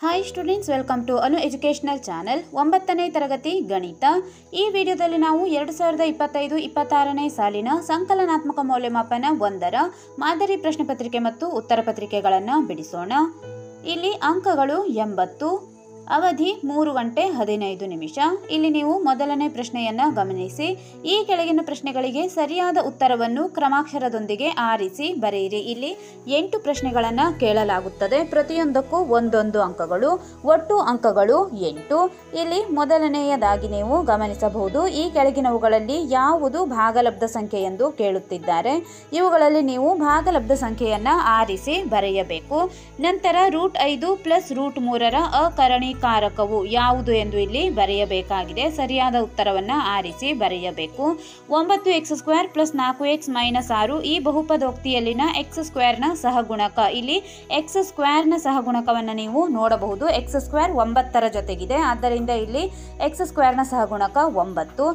Hi students, welcome to Anu educational channel. 9ನೇ ತರಗತಿ ಗಣಿತ. ಈ ವಿಡಿಯೋದಲ್ಲಿ ನಾವು 2025-26ನೇ ಸಾಲಿನ ಸಂಕಲನಾತ್ಮಕ ಮೌಲ್ಯಮಾಪನ 1ರ ಮಾದರಿ ಪ್ರಶ್ನೆ ಪತ್ರಿಕೆ ಮತ್ತು ಉತ್ತರ ಪತ್ರಿಕೆಗಳನ್ನು ಬಿಡಿಸೋಣ. ಇಲ್ಲಿ ಅಂಕಗಳು 80, ಅವಧಿ 3 ಗಂಟೆ 15 ನಿಮಿಷ. ಇಲ್ಲಿ ನೀವು ಮೊದಲನೇ ಪ್ರಶ್ನೆಯನ್ನು ಗಮನಿಸಿ. ಈ ಕೆಳಗಿನ ಪ್ರಶ್ನೆಗಳಿಗೆ ಸರಿಯಾದ ಉತ್ತರವನ್ನು ಕ್ರಮಾಕ್ಷರದೊಂದಿಗೆ ಆರಿಸಿ ಬರೆಯಿರಿ. ಇಲ್ಲಿ 8 ಪ್ರಶ್ನೆಗಳನ್ನು ಕೇಳಲಾಗುತ್ತದೆ. ಪ್ರತಿಯೊಂದಕ್ಕೂ ಒಂದೊಂದು ಅಂಕಗಳು, ಒಟ್ಟು ಅಂಕಗಳು 8. ಇಲ್ಲಿ ಮೊದಲನೆಯದಾಗಿ ನೀವು ಗಮನಿಸಬಹುದು, ಈ ಕೆಳಗಿನವುಗಳಲ್ಲಿ ಯಾವುದು ಭಾಗಲಬ್ಧ ಸಂಖ್ಯೆ ಎಂದು ಕೇಳುತ್ತಿದ್ದಾರೆ. ಇವುಗಳಲ್ಲಿ ನೀವು ಭಾಗಲಬ್ಧ ಸಂಖ್ಯೆಯನ್ನು ಆರಿಸಿ ಬರೆಯಬೇಕು. ನಂತರ √5 + √3ರ ಅಕರಣೀಕಾರಕವು ಯಾವುದು ಎಂದು ಇಲ್ಲಿ ಬರೆಯಬೇಕಾಗಿದೆ. ಸರಿಯಾದ ಉತ್ತರವನ್ನು ಆರಿಸಿ ಬರೆಯಬೇಕು. 9x² + 4x - 6 ಈ ಬಹುಪದೋಕ್ತಿಯಲ್ಲಿನ x² ಸಹಗುಣಕ. ಇಲ್ಲಿ x² ಸಹಗುಣಕವನ್ನು ನೀವು ನೋಡಬಹುದು. x² 9ರ ಜೊತೆಗಿದೆ, ಆದ್ದರಿಂದ ಇಲ್ಲಿ x² ಸಹಗುಣಕ 9.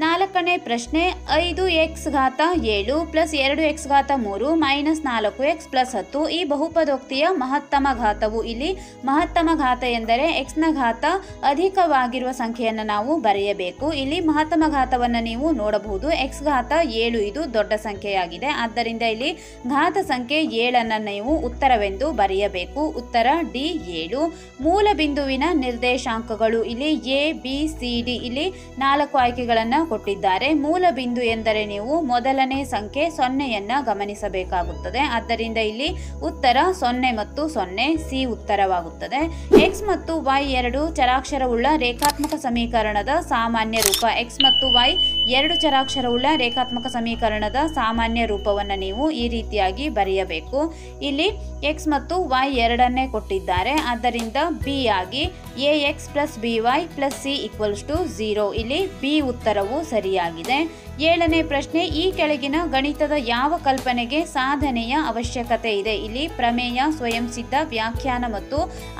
4ನೇ ಪ್ರಶ್ನೆ, 5x⁻7 + 2x⁻3 - 4x + 10 ಈ ಬಹುಪದೋಕ್ತಿಯ ಮಹತ್ತಮ ಘಾತವು. ಇಲ್ಲಿ ಮಹತ್ತಮ ಘಾತ ಎಂದರೆ x ನ ಘಾತ ಅಧಿಕವಾಗಿರುವ ಸಂಖ್ಯೆಯನ್ನು ನಾವು ಬರೆಯಬೇಕು. ಇಲ್ಲಿ ಮಹತ್ತಮ ಘಾತವನ್ನು ನೀವು ನೋಡಬಹುದು. x⁻7 ಇದು ದೊಡ್ಡ ಸಂಖ್ಯೆಯಾಗಿದೆ, ಆದ್ದರಿಂದ ಇಲ್ಲಿ ಘಾತ ಸಂಖ್ಯೆ 7ಅನ್ನು ನೀವು ಉತ್ತರವೆಂದು ಬರೆಯಬೇಕು. ಉತ್ತರ D 7. ಮೂಲ ಬಿಂದುವಿನ ನಿರ್ದೇಶಾಂಕಗಳು. ಇಲ್ಲಿ A B C D ಇಲ್ಲಿ 4 ಆಯ್ಕೆಗಳನ್ನು ಕೊಟ್ಟಿದ್ದಾರೆ. ಮೂಲ ಬಿಂದು ಎಂದರೆ ನೀವು ಮೊದಲನೇ ಸಂಖ್ಯೆ 0ಯನ್ನು ಗಮನಿಸಬೇಕಾಗುತ್ತದೆ. ಆದ್ದರಿಂದ ಇಲ್ಲಿ ಉತ್ತರ 0 ಮತ್ತು 0 ಸಿ ಉತ್ತರವಾಗುತ್ತದೆ. x ಮತ್ತು y ಎರಡು ಚರಾಕ್ಷರವುಳ್ಳ ರೇಖಾತ್ಮಕ ಸಮೀಕರಣದ ಸಾಮಾನ್ಯ ರೂಪ. x ಮತ್ತು y ಎರಡು ಚರಾಕ್ಷರವುಳ್ಳ ರೇಖಾತ್ಮಕ ಸಮೀಕರಣದ ಸಾಮಾನ್ಯ ರೂಪವನ್ನು ನೀವು ಈ ರೀತಿಯಾಗಿ ಬರೆಯಬೇಕು. ಇಲ್ಲಿ x ಮತ್ತು y ಎರಡನ್ನೇ ಕೊಟ್ಟಿದ್ದಾರೆ, ಆದ್ದರಿಂದ b ಆಗಿ ax + by + c = 0. ಇಲ್ಲಿ b ಉತ್ತರವು ಸರಿಯಾಗಿದೆ. 7ನೇ ಪ್ರಶ್ನೆ, ಈ ಕೆಳಗಿನ ಗಣಿತದ ಯಾವ ಕಲ್ಪನೆಗೆ ಸಾಧನೆಯ ಅವಶ್ಯಕತೆ ಇದೆ? ಇಲ್ಲಿ ಪ್ರಮೇಯ, ಸ್ವಯಂ ಸಿದ್ಧ, ವ್ಯಾಖ್ಯಾನ ಮತ್ತು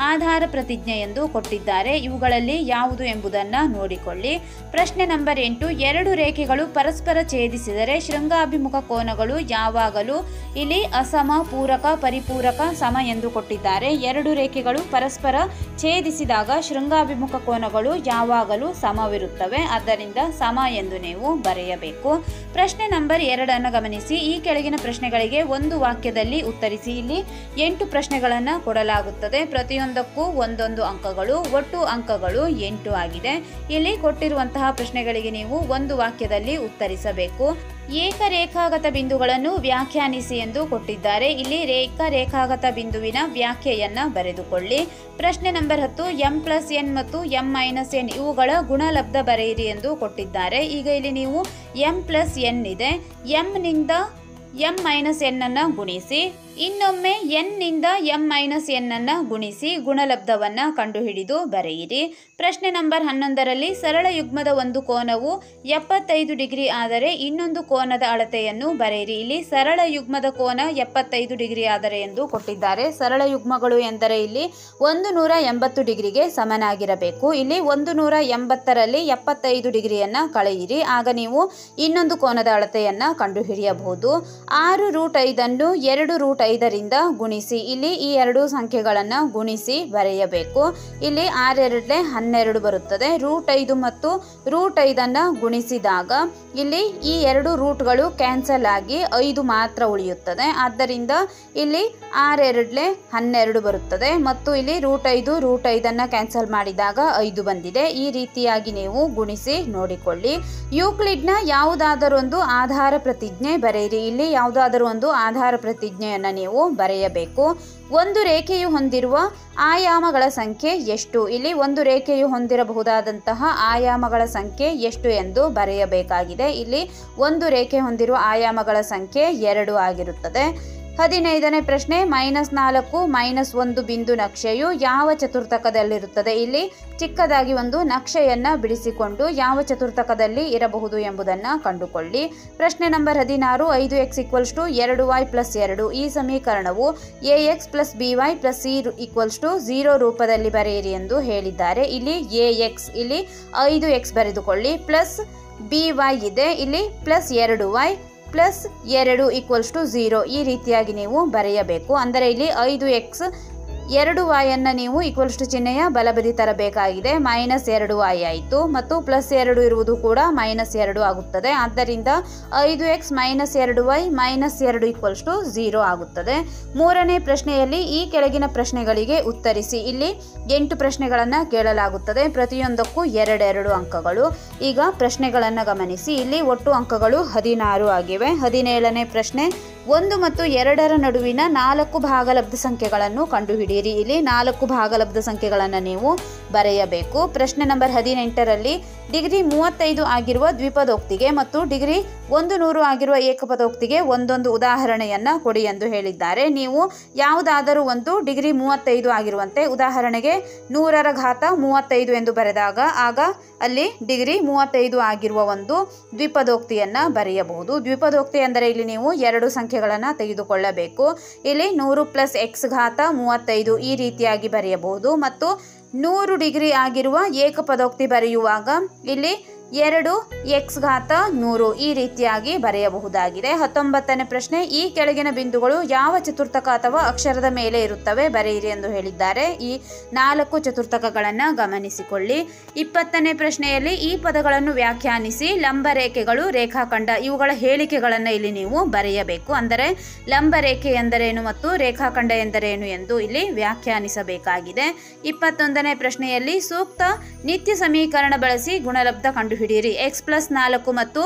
ಆಧಾರ ಪ್ರತಿಜ್ಞೆ ಎಂದು ಕೊಟ್ಟಿದ್ದಾರೆ. ಇವುಗಳಲ್ಲಿ ಯಾವುದು ಎಂಬುದನ್ನು ನೋಡಿಕೊಳ್ಳಿ. ಪ್ರಶ್ನೆ ನಂಬರ್ 8, 2 ರೇಖೆಗಳು ಪರಸ್ಪರ ಛೇದಿಸಿದರೆ ಶೃಂಗಾಭಿಮುಖ ಕೋನಗಳು ಯಾವಾಗಲೂ? ಇಲ್ಲಿ ಅಸಮ, ಪೂರಕ, ಪರಿಪೂರಕ, ಸಮ ಎಂದು ಕೊಟ್ಟಿದ್ದಾರೆ. 2 ರೇಖೆಗಳು ಪರಸ್ಪರ ಛೇದಿಸಿದಾಗ ಶೃಂಗಾಭಿಮುಖ ಕೋನಗಳು ಯಾವಾಗಲೂ ಸಮವಿರುತ್ತವೆ, ಆದ್ದರಿಂದ ಸಮ ಎಂದು ನೀವು ಬರೆಯಬೇಕು. ಪ್ರಶ್ನೆ ನಂಬರ್ 2 ಗಮನಿಸಿ. ಈ ಕೆಳಗಿನ ಪ್ರಶ್ನೆಗಳಿಗೆ ಒಂದು ವಾಕ್ಯದಲ್ಲಿ ಉತ್ತರಿಸಿ. ಇಲ್ಲಿ 8 ಪ್ರಶ್ನೆಗಳನ್ನು ಕೊಡಲಾಗುತ್ತದೆ. ಪ್ರತಿಯೊಂದಕ್ಕೂ ಒಂದೊಂದು ಅಂಕಗಳು, ಒಟ್ಟು ಅಂಕಗಳು 8 ಆಗಿದೆ. ಇಲ್ಲಿ ಕೊಟ್ಟಿರುವಂತಹ ಪ್ರಶ್ನೆಗಳಿಗೆ ನೀವು ಒಂದು ವಾಕ್ಯದಲ್ಲಿ ಉತ್ತರಿಸಬೇಕು. ಏಕರೇಖಾಗತ ಬಿಂದುಗಳನ್ನು ವ್ಯಾಖ್ಯಾನಿಸಿ ಎಂದು ಕೊಟ್ಟಿದ್ದಾರೆ. ಇಲ್ಲಿ ರೇಖಾಗತ ಬಿಂದುವಿನ ವ್ಯಾಖ್ಯೆಯನ್ನು ಬರೆದುಕೊಳ್ಳಿ. ಪ್ರಶ್ನೆ ನಂಬರ್ 10, m+n ಮತ್ತು m-n ಇವುಗಳ ಗುಣಲಬ್ಧ ಬರೆಯಿರಿ ಎಂದು ಕೊಟ್ಟಿದ್ದಾರೆ. ಈಗ ಇಲ್ಲಿ ನೀವು m+n ಇದೆ, m ನಿಂದ m-n ಅನ್ನು ಗುಣಿಸಿ, ಇನ್ನೊಮ್ಮೆ n ನಿಂದ m-n ಅನ್ನು ಗುಣಿಸಿ ಗುಣಲಬ್ಧವನ್ನು ಕಂಡುಹಿಡಿದು ಬರೆಯಿರಿ. ಪ್ರಶ್ನೆ ನಂಬರ್ 11ರಲ್ಲಿ ಸರಳ ಯುಗ್ಮದ ಒಂದು ಕೋನವು 75 ಡಿಗ್ರಿ ಆದರೆ ಇನ್ನೊಂದು ಕೋನದ ಅಳತೆಯನ್ನು ಬರೆಯಿರಿ. ಇಲ್ಲಿ ಸರಳ ಯುಗ್ಮದ ಕೋನ 75 ಡಿಗ್ರಿ ಆದರೆ ಎಂದು ಕೊಟ್ಟಿದ್ದಾರೆ. ಸರಳ ಯುಗ್ಮಗಳು ಎಂದರೆ ಇಲ್ಲಿ 180 ಡಿಗ್ರಿಗೆ ಸಮನಾಗಿರಬೇಕು. ಇಲ್ಲಿ 180ರಲ್ಲಿ 75 ಡಿಗ್ರಿಯನ್ನು ಕಳೆಯಿರಿ, ಆಗ ನೀವು ಇನ್ನೊಂದು ಕೋನದ ಅಳತೆಯನ್ನು ಕಂಡುಹಿಡಿಯಬಹುದು. 6√5 ಅನ್ನು 2√5ರಿಂದ ಗುಣಿಸಿ. ಇಲ್ಲಿ ಈ ಎರಡು ಸಂಖ್ಯೆಗಳನ್ನು ಗುಣಿಸಿ ಬರೆಯಬೇಕು. ಇಲ್ಲಿ 6 12 ಬರುತ್ತದೆ. √5 ಮತ್ತು √5 ಗುಣಿಸಿದಾಗ ಇಲ್ಲಿ ಈ ಎರಡು ರೂಟ್ಗಳು ಕ್ಯಾನ್ಸಲ್ ಆಗಿ 5 ಮಾತ್ರ ಉಳಿಯುತ್ತದೆ. ಆದ್ದರಿಂದ ಇಲ್ಲಿ 6 12 ಬರುತ್ತದೆ ಮತ್ತು ಇಲ್ಲಿ √5 ಕ್ಯಾನ್ಸಲ್ ಮಾಡಿದಾಗ 5 ಬಂದಿದೆ. ಈ ರೀತಿಯಾಗಿ ನೀವು ಗುಣಿಸಿ ನೋಡಿಕೊಳ್ಳಿ. ಯೂಕ್ಲಿಡ್ನ ಯಾವುದಾದರೂ ಒಂದು ಆಧಾರ ಪ್ರತಿಜ್ಞೆ ಬರೆಯಿರಿ. ಇಲ್ಲಿ ಯಾವುದಾದರೂ ಒಂದು ಆಧಾರ ಪ್ರತಿಜ್ಞೆಯನ್ನು ನೀವು ಬರೆಯಬೇಕು. ಒಂದು ರೇಖೆಯು ಹೊಂದಿರುವ ಆಯಾಮಗಳ ಸಂಖ್ಯೆ ಎಷ್ಟು? ಇಲ್ಲಿ ಒಂದು ರೇಖೆಯು ಹೊಂದಿರಬಹುದಾದಂತಹ ಆಯಾಮಗಳ ಸಂಖ್ಯೆ ಎಷ್ಟು ಎಂದು ಬರೆಯಬೇಕಾಗಿದೆ. ಇಲ್ಲಿ ಒಂದು ರೇಖೆ ಹೊಂದಿರುವ ಆಯಾಮಗಳ ಸಂಖ್ಯೆ 2 ಆಗಿರುತ್ತದೆ. 15ನೇ ಪ್ರಶ್ನೆ, -4 -1 ಬಿಂದು ನಕ್ಷೆಯು ಯಾವ ಚತುರ್ಥಕದಲ್ಲಿರುತ್ತದೆ? ಇಲ್ಲಿ ಚಿಕ್ಕದಾಗಿ ಒಂದು ನಕ್ಷೆಯನ್ನು ಬಿಡಿಸಿಕೊಂಡು ಯಾವ ಚತುರ್ಥಕದಲ್ಲಿ ಇರಬಹುದು ಎಂಬುದನ್ನು ಕಂಡುಕೊಳ್ಳಿ. ಪ್ರಶ್ನೆ ನಂಬರ್ 16, 5x = 2y + 2 ಈ ಸಮೀಕರಣವು ax + by + c = 0 ರೂಪದಲ್ಲಿ ಬರೆಯಿರಿ ಎಂದು ಹೇಳಿದ್ದಾರೆ. ಇಲ್ಲಿ ax ಇಲ್ಲಿ 5x ಬರೆದುಕೊಳ್ಳಿ, ಪ್ಲಸ್ by ಇದೆ, ಇಲ್ಲಿ ಪ್ಲಸ್ 2y +2 = 0 ಈ ರೀತಿಯಾಗಿ ನೀವು ಬರೆಯಬೇಕು. ಅಂದರೆ ಇಲ್ಲಿ 5x 2y ಅನ್ನು ನೀವು ಈಕ್ವಲ್ಸ್ ಟು ಚಿಹ್ನೆಯ ಬಲಬದಿ ತರಬೇಕಾಗಿದೆ. -2y ಆಯಿತು ಮತ್ತು +2 ಇರುವುದು ಕೂಡ -2 ಆಗುತ್ತದೆ. ಆದ್ದರಿಂದ 5x - 2y -2 = 0 ಆಗುತ್ತದೆ. ಮೂರನೇ ಪ್ರಶ್ನೆಯಲ್ಲಿ ಈ ಕೆಳಗಿನ ಪ್ರಶ್ನೆಗಳಿಗೆ ಉತ್ತರಿಸಿ. ಇಲ್ಲಿ 8 ಪ್ರಶ್ನೆಗಳನ್ನು ಕೇಳಲಾಗುತ್ತದೆ. ಪ್ರತಿಯೊಂದಕ್ಕೂ 2 ಅಂಕಗಳು. ಈಗ ಪ್ರಶ್ನೆಗಳನ್ನು ಗಮನಿಸಿ. ಇಲ್ಲಿ ಒಟ್ಟು ಅಂಕಗಳು 16 ಆಗಿವೆ. 17ನೇ ಪ್ರಶ್ನೆ, 1 ಮತ್ತು 2ರ ನಡುವಿನ 4 ಭಾಗಲಬ್ಧ ಸಂಖ್ಯೆಗಳನ್ನು ಕಂಡುಹಿಡಿಯಿರಿ. ಇಲ್ಲಿ 4 ಭಾಗಲಬ್ಧ ಸಂಖ್ಯೆಗಳನ್ನು ನೀವು ಬರೆಯಬೇಕು. ಪ್ರಶ್ನೆ ನಂಬರ್ 18ರಲ್ಲಿ ಡಿಗ್ರಿ 35 ಆಗಿರುವ ದ್ವಿಪದೋಕ್ತಿಗೆ ಮತ್ತು ಡಿಗ್ರಿ 100 ಆಗಿರುವ ಏಕಪದೋಕ್ತಿಗೆ ಒಂದೊಂದು ಉದಾಹರಣೆಯನ್ನು ಕೊಡಿ ಎಂದು ಹೇಳಿದ್ದಾರೆ. ನೀವು ಯಾವುದಾದರೂ ಒಂದು ಡಿಗ್ರಿ 35 ಆಗಿರುವಂತೆ, ಉದಾಹರಣೆಗೆ 100ರ ಘಾತ 35 ಎಂದು ಬರೆದಾಗ ಆಗ ಅಲ್ಲಿ ಡಿಗ್ರಿ 35 ಆಗಿರುವ ಒಂದು ದ್ವಿಪದೋಕ್ತಿಯನ್ನು ಬರೆಯಬಹುದು. ದ್ವಿಪದೋಕ್ತಿ ಅಂದರೆ ಇಲ್ಲಿ ನೀವು 2 ಸಂಖ್ಯೆಗಳನ್ನು ತೆಗೆದುಕೊಳ್ಳಬೇಕು. ಇಲ್ಲಿ 100 + x ಘಾತ 35 ಈ ರೀತಿಯಾಗಿ ಬರೆಯಬಹುದು. ಮತ್ತು 100 ಡಿಗ್ರಿ ಆಗಿರುವ ಏಕಪದೋಕ್ತಿ ಬರೆಯುವಾಗ ಇಲ್ಲಿ 2x ಘಾತ 100 ಈ ರೀತಿಯಾಗಿ ಬರೆಯಬಹುದಾಗಿದೆ. 19ನೇ ಪ್ರಶ್ನೆ, ಈ ಕೆಳಗಿನ ಬಿಂದುಗಳು ಯಾವ ಚತುರ್ಥಕ ಅಥವಾ ಅಕ್ಷರದ ಮೇಲೆ ಇರುತ್ತವೆ ಬರೆಯಿರಿ ಎಂದು ಹೇಳಿದ್ದಾರೆ. ಈ 4 ಚತುರ್ಥಕಗಳನ್ನು ಗಮನಿಸಿಕೊಳ್ಳಿ. 20ನೇ ಪ್ರಶ್ನೆಯಲ್ಲಿ ಈ ಪದಗಳನ್ನು ವ್ಯಾಖ್ಯಾನಿಸಿ. ಲಂಬರೇಖೆಗಳು, ರೇಖಾಖಂಡ ಇವುಗಳ ಹೇಳಿಕೆಗಳನ್ನು ಇಲ್ಲಿ ನೀವು ಬರೆಯಬೇಕು. ಅಂದರೆ ಲಂಬರೇಖೆ ಎಂದರೇನು ಮತ್ತು ರೇಖಾಖಂಡ ಎಂದರೇನು ಎಂದು ಇಲ್ಲಿ ವ್ಯಾಖ್ಯಾನಿಸಬೇಕಾಗಿದೆ. 21ನೇ ಪ್ರಶ್ನೆಯಲ್ಲಿ ಸೂಕ್ತ ನಿತ್ಯ ಸಮೀಕರಣ ಬಳಸಿ ಗುಣಲಬ್ಧ ಕಂಡುಹಿಡಿಯಿರಿ. x+4 ಮತ್ತು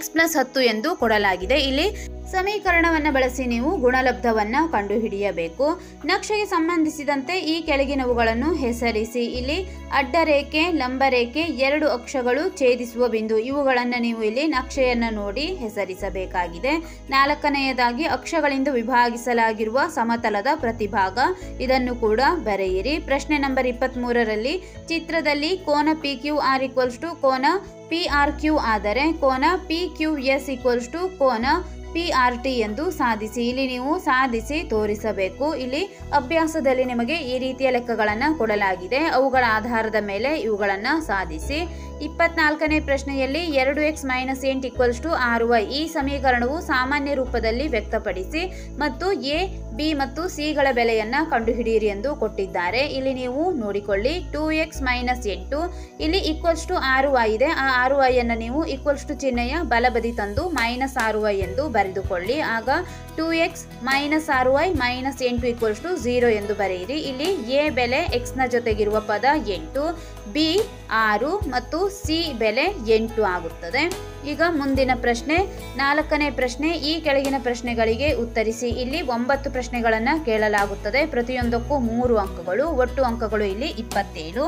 x+10 ಎಂದು ಕೊಡಲಾಗಿದೆ. ಇಲ್ಲಿ ಸಮೀಕರಣವನ್ನು ಬಳಸಿ ನೀವು ಗುಣಲಬ್ಧವನ್ನು ಕಂಡುಹಿಡಿಯಬೇಕು. ನಕ್ಷೆಗೆ ಸಂಬಂಧಿಸಿದಂತೆ ಈ ಕೆಳಗಿನವುಗಳನ್ನು ಹೆಸರಿಸಿ. ಇಲ್ಲಿ ಅಡ್ಡರೇಖೆ, ಲಂಬರೇಖೆ, 2 ಅಕ್ಷಗಳು ಛೇದಿಸುವ ಬಿಂದು ಇವುಗಳನ್ನು ನೀವು ಇಲ್ಲಿ ನಕ್ಷೆಯನ್ನು ನೋಡಿ ಹೆಸರಿಸಬೇಕಾಗಿದೆ. 4ನೇಯದಾಗಿ ಅಕ್ಷಗಳಿಂದ ವಿಭಾಗಿಸಲಾಗಿರುವ ಸಮತಲದ ಪ್ರತಿಭಾಗ ಇದನ್ನು ಕೂಡ ಬರೆಯಿರಿ. ಪ್ರಶ್ನೆ ನಂಬರ್ 23ರಲ್ಲಿ ಚಿತ್ರದಲ್ಲಿ ಕೋನ PQR = ಕೋನ PRQ ಆದರೆ ಕೋನ PQS = ಕೋನ PRT ಎಂದು ಸಾಧಿಸಿ. ಇಲ್ಲಿ ನೀವು ಸಾಧಿಸಿ ತೋರಿಸಬೇಕು. ಇಲ್ಲಿ ಅಭ್ಯಾಸದಲ್ಲಿ ನಿಮಗೆ ಈ ರೀತಿಯ ಲೆಕ್ಕಗಳನ್ನು ಕೊಡಲಾಗಿದೆ. ಅವುಗಳ ಆಧಾರದ ಮೇಲೆ ಇವುಗಳನ್ನು ಸಾಧಿಸಿ. 24ನೇ ಪ್ರಶ್ನೆಯಲ್ಲಿ 2x - 8 = 6y ಈ ಸಮೀಕರಣವು ಸಾಮಾನ್ಯ ರೂಪದಲ್ಲಿ ವ್ಯಕ್ತಪಡಿಸಿ ಮತ್ತು a, b ಮತ್ತು c ಗಳ ಬೆಲೆಯನ್ನು ಕಂಡುಹಿಡಿಯಿರಿ ಎಂದು ಕೊಟ್ಟಿದ್ದಾರೆ. ಇಲ್ಲಿ ನೀವು ನೋಡಿಕೊಳ್ಳಿ. 2x - 8 ಇಲ್ಲಿ =6y ಇದೆ. ಆ 6y ಅನ್ನು ನೀವು ಈಕ್ವಲ್ಸ್ ಟು ಚಿಹ್ನೆಯ ಬಲಬದಿ ತಂದು -6y ಎಂದು ಬರೆದುಕೊಳ್ಳಿ. ಆಗ 2x - 6y - 8 = 0 ಎಂದು ಬರೆಯಿರಿ. ಇಲ್ಲಿ a ಬೆಲೆ x ನ ಜೊತೆಗಿರುವ ಪದ 8, b 6 ಮತ್ತು c ಬೆಲೆ 8 ಆಗುತ್ತದೆ. ಈಗ ಮುಂದಿನ ಪ್ರಶ್ನೆ 4ನೇ ಪ್ರಶ್ನೆ, ಈ ಕೆಳಗಿನ ಪ್ರಶ್ನೆಗಳಿಗೆ ಉತ್ತರಿಸಿ. ಇಲ್ಲಿ 9 ಪ್ರಶ್ನೆಗಳನ್ನು ಕೇಳಲಾಗುತ್ತದೆ. ಪ್ರತಿಯೊಂದಕ್ಕೂ 3 ಅಂಕಗಳು. ಒಟ್ಟು ಅಂಕಗಳು ಇಲ್ಲಿ 27.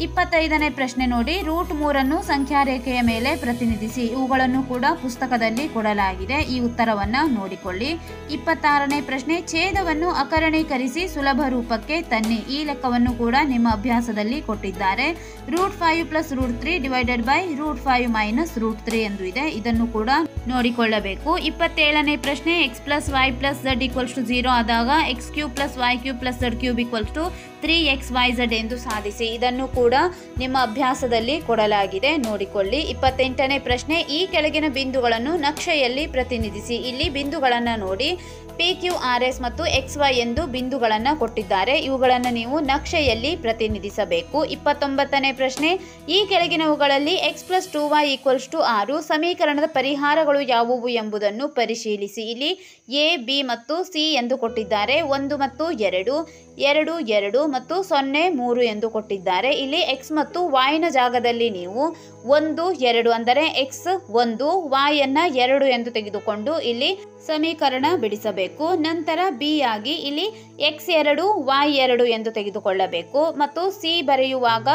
25ನೇ ಪ್ರಶ್ನೆ ನೋಡಿ. √3 ಸಂಖ್ಯಾ ರೇಖೆಯ ಮೇಲೆ ಪ್ರತಿನಿಧಿಸಿ. ಇವುಗಳನ್ನು ಕೂಡ ಪುಸ್ತಕದಲ್ಲಿ ಕೊಡಲಾಗಿದೆ. ಈ ಉತ್ತರವನ್ನು ನೋಡಿಕೊಳ್ಳಿ. 26ನೇ ಪ್ರಶ್ನೆ, ಛೇದವನ್ನು ಅಕರಣೀಕರಿಸಿ ಸುಲಭ ರೂಪಕ್ಕೆ ತನ್ನಿ. ಈ ಲೆಕ್ಕವನ್ನು ಕೂಡ ನಿಮ್ಮ ಅಭ್ಯಾಸದಲ್ಲಿ ಕೊಟ್ಟಿದ್ದಾರೆ. √5 + √3 / √5 - √3 ಎಂದು ಇದೆ. ಇದನ್ನು ಕೂಡ ನೋಡಿಕೊಳ್ಳಬೇಕು. 27ನೇ ಪ್ರಶ್ನೆ, x + y + z = 0 ಆದಾಗ x³ + y³ + z³ = 3xyz ಎಂದು ಸಾಧಿಸಿ. ಇದನ್ನು ಕೂಡ ನಿಮ್ಮ ಅಭ್ಯಾಸದಲ್ಲಿ ಕೊಡಲಾಗಿದೆ, ನೋಡಿಕೊಳ್ಳಿ. 28ನೇ ಪ್ರಶ್ನೆ, ಈ ಕೆಳಗಿನ ಬಿಂದುಗಳನ್ನು ನಕ್ಷೆಯಲ್ಲಿ ಪ್ರತಿನಿಧಿಸಿ. ಇಲ್ಲಿ ಬಿಂದುಗಳನ್ನು ನೋಡಿ. PQRS ಮತ್ತು XY ಎಂದು ಬಿಂದುಗಳನ್ನು ಕೊಟ್ಟಿದ್ದಾರೆ. ಇವುಗಳನ್ನು ನೀವು ನಕ್ಷೆಯಲ್ಲಿ ಪ್ರತಿನಿಧಿಸಬೇಕು. 29ನೇ ಪ್ರಶ್ನೆ, ಈ ಕೆಳಗಿನವುಗಳಲ್ಲಿ x + 2y = 6 ಸಮೀಕರಣದ ಪರಿಹಾರಗಳು ಯಾವುವು ಎಂಬುದನ್ನು ಪರಿಶೀಲಿಸಿ. ಇಲ್ಲಿ A, B ಮತ್ತು C ಎಂದು ಕೊಟ್ಟಿದ್ದಾರೆ. 1 ಮತ್ತು 2, 2, 2 ಮತ್ತು 0, 3 ಎಂದು ಕೊಟ್ಟಿದ್ದಾರೆ. ಇಲ್ಲಿ x ಮತ್ತು y ನ ಜಾಗದಲ್ಲಿ ನೀವು 1, 2 ಅಂದರೆ x 1, y ಅನ್ನು 2 ಎಂದು ತೆಗೆದುಕೊಂಡು ಇಲ್ಲಿ ಸಮೀಕರಣ ಬಿಡಿಸಬೇಕು. ನಂತರ B ಆಗಿ ಇಲ್ಲಿ x2 y2 ಎಂದು ತೆಗೆದುಕೊಳ್ಳಬೇಕು ಮತ್ತು C ಬರೆಯುವಾಗ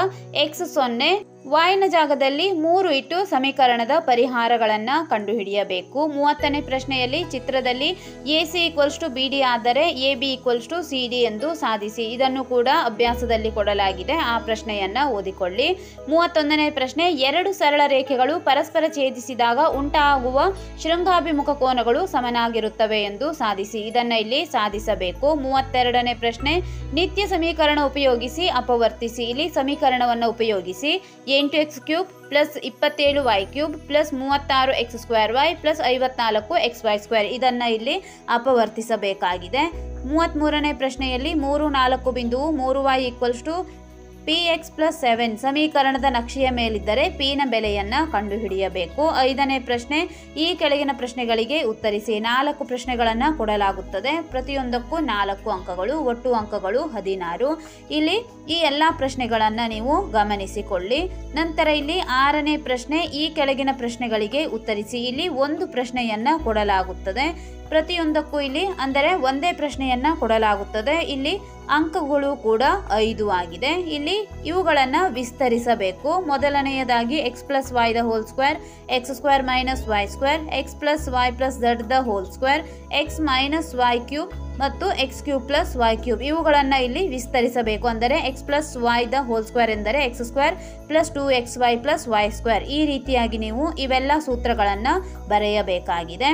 x 0 y ನ ಜಾಗದಲ್ಲಿ 3 ಇಟ್ಟು ಸಮೀಕರಣದ ಪರಿಹಾರಗಳನ್ನು ಕಂಡುಹಿಡಿಯಬೇಕು. 30ನೇ ಪ್ರಶ್ನೆಯಲ್ಲಿ ಚಿತ್ರದಲ್ಲಿ AC = BD ಆದರೆ AB = CD ಎಂದು ಸಾಧಿಸಿ. ಇದನ್ನು ಕೂಡ ಅಭ್ಯಾಸದಲ್ಲಿ ಕೊಡಲಾಗಿದೆ. ಆ ಪ್ರಶ್ನೆಯನ್ನು ಓದಿಕೊಳ್ಳಿ. 31ನೇ ಪ್ರಶ್ನೆ, 2 ಸರಳ ರೇಖೆಗಳು ಪರಸ್ಪರ ಛೇದಿಸಿದಾಗ ಉಂಟಾಗುವ ಶೃಂಗಾಭಿಮುಖ ಕೋನಗಳು ಸಮನಾಗಿರುತ್ತವೆ ಎಂದು ಸಾಧಿಸಿ. ಇದನ್ನು ಇಲ್ಲಿ ಸಾಧಿಸಬೇಕು. 32ನೇ ಪ್ರಶ್ನೆ, ನಿತ್ಯ ಸಮೀಕರಣ ಉಪಯೋಗಿಸಿ ಅಪವರ್ತಿಸಿ. ಇಲ್ಲಿ ಸಮೀಕರಣವನ್ನು ಉಪಯೋಗಿಸಿ 8x³ plus 27y³ plus 36x²y plus 54xy². ಇದನ್ನು ಇಲ್ಲಿ ಅಪವರ್ತಿಸಬೇಕಾಗಿದೆ. 33ನೇ ಪ್ರಶ್ನೆಯಲ್ಲಿ 3, 4 ಬಿಂದುವು 3y = px + 7 ಸಮೀಕರಣದ ನಕ್ಷೆಯ ಮೇಲಿದ್ದರೆ p ನ ಬೆಲೆಯನ್ನು ಕಂಡುಹಿಡಿಯಬೇಕು. 5ನೇ ಪ್ರಶ್ನೆ, ಈ ಕೆಳಗಿನ ಪ್ರಶ್ನೆಗಳಿಗೆ ಉತ್ತರಿಸಿ. 4 ಪ್ರಶ್ನೆಗಳನ್ನು ಕೊಡಲಾಗುತ್ತದೆ. ಪ್ರತಿಯೊಂದಕ್ಕೂ 4 ಅಂಕಗಳು, ಒಟ್ಟು ಅಂಕಗಳು 16. ಇಲ್ಲಿ ಈ ಎಲ್ಲ ಪ್ರಶ್ನೆಗಳನ್ನು ನೀವು ಗಮನಿಸಿಕೊಳ್ಳಿ. ನಂತರ ಇಲ್ಲಿ 6ನೇ ಪ್ರಶ್ನೆ, ಈ ಕೆಳಗಿನ ಪ್ರಶ್ನೆಗಳಿಗೆ ಉತ್ತರಿಸಿ. ಇಲ್ಲಿ ಒಂದು ಪ್ರಶ್ನೆಯನ್ನು ಕೊಡಲಾಗುತ್ತದೆ. ಪ್ರತಿಯೊಂದಕ್ಕೂ ಇಲ್ಲಿ ಅಂದರೆ ಒಂದೇ ಪ್ರಶ್ನೆಯನ್ನು ಕೊಡಲಾಗುತ್ತದೆ. ಇಲ್ಲಿ ಅಂಕಗಳು ಕೂಡ 5 ಆಗಿದೆ. ಇಲ್ಲಿ ಇವುಗಳನ್ನು ವಿಸ್ತರಿಸಬೇಕು. ಮೊದಲನೆಯದಾಗಿ x + y² x² - y² x + y + z² x - y³ ಮತ್ತು x³ + y³ ಇವುಗಳನ್ನು ಇಲ್ಲಿ ವಿಸ್ತರಿಸಬೇಕು. ಅಂದರೆ x + y² ಎಂದರೆ x² + 2xy + y². ಈ ರೀತಿಯಾಗಿ ನೀವು ಇವೆಲ್ಲ ಸೂತ್ರಗಳನ್ನು ಬರೆಯಬೇಕಾಗಿದೆ.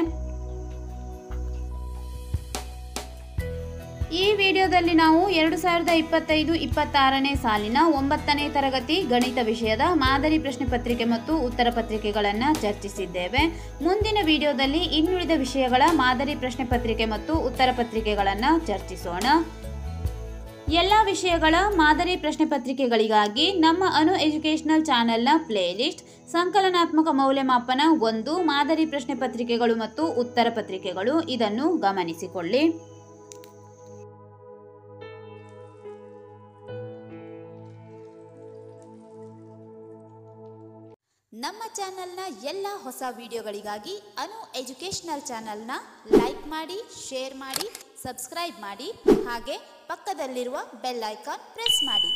ಈ ವಿಡಿಯೋದಲ್ಲಿ ನಾವು 2025-26ನೇ ಸಾಲಿನ 9ನೇ ತರಗತಿ ಗಣಿತ ವಿಷಯದ ಮಾದರಿ ಪ್ರಶ್ನೆ ಪತ್ರಿಕೆ ಮತ್ತು ಉತ್ತರ ಪತ್ರಿಕೆಗಳನ್ನು ಚರ್ಚಿಸಿದ್ದೇವೆ. ಮುಂದಿನ ವಿಡಿಯೋದಲ್ಲಿ ಇನ್ನುಳಿದ ವಿಷಯಗಳ ಮಾದರಿ ಪ್ರಶ್ನೆ ಪತ್ರಿಕೆ ಮತ್ತು ಉತ್ತರ ಪತ್ರಿಕೆಗಳನ್ನು ಚರ್ಚಿಸೋಣ. ಎಲ್ಲ ವಿಷಯಗಳ ಮಾದರಿ ಪ್ರಶ್ನೆ ಪತ್ರಿಕೆಗಳಿಗಾಗಿ ನಮ್ಮ ಅನು ಎಜುಕೇಷನಲ್ ಚಾನೆಲ್ನ ಪ್ಲೇಲಿಸ್ಟ್ ಸಂಕಲನಾತ್ಮಕ ಮೌಲ್ಯಮಾಪನ 1 ಮಾದರಿ ಪ್ರಶ್ನೆ ಪತ್ರಿಕೆಗಳು ಮತ್ತು ಉತ್ತರ ಪತ್ರಿಕೆಗಳು ಇದನ್ನು ಗಮನಿಸಿಕೊಳ್ಳಿ. ನಮ್ಮ ಚಾನೆಲ್ನ ಎಲ್ಲ ಹೊಸ ವಿಡಿಯೋಗಳಿಗಾಗಿ ಅನು ಎಜುಕೇಷನಲ್ ಚಾನೆಲ್ನ ಲೈಕ್ ಮಾಡಿ, ಶೇರ್ ಮಾಡಿ, ಸಬ್ಸ್ಕ್ರೈಬ್ ಮಾಡಿ, ಹಾಗೆ ಪಕ್ಕದಲ್ಲಿರುವ ಬೆಲ್ ಐಕಾನ್ ಪ್ರೆಸ್ ಮಾಡಿ.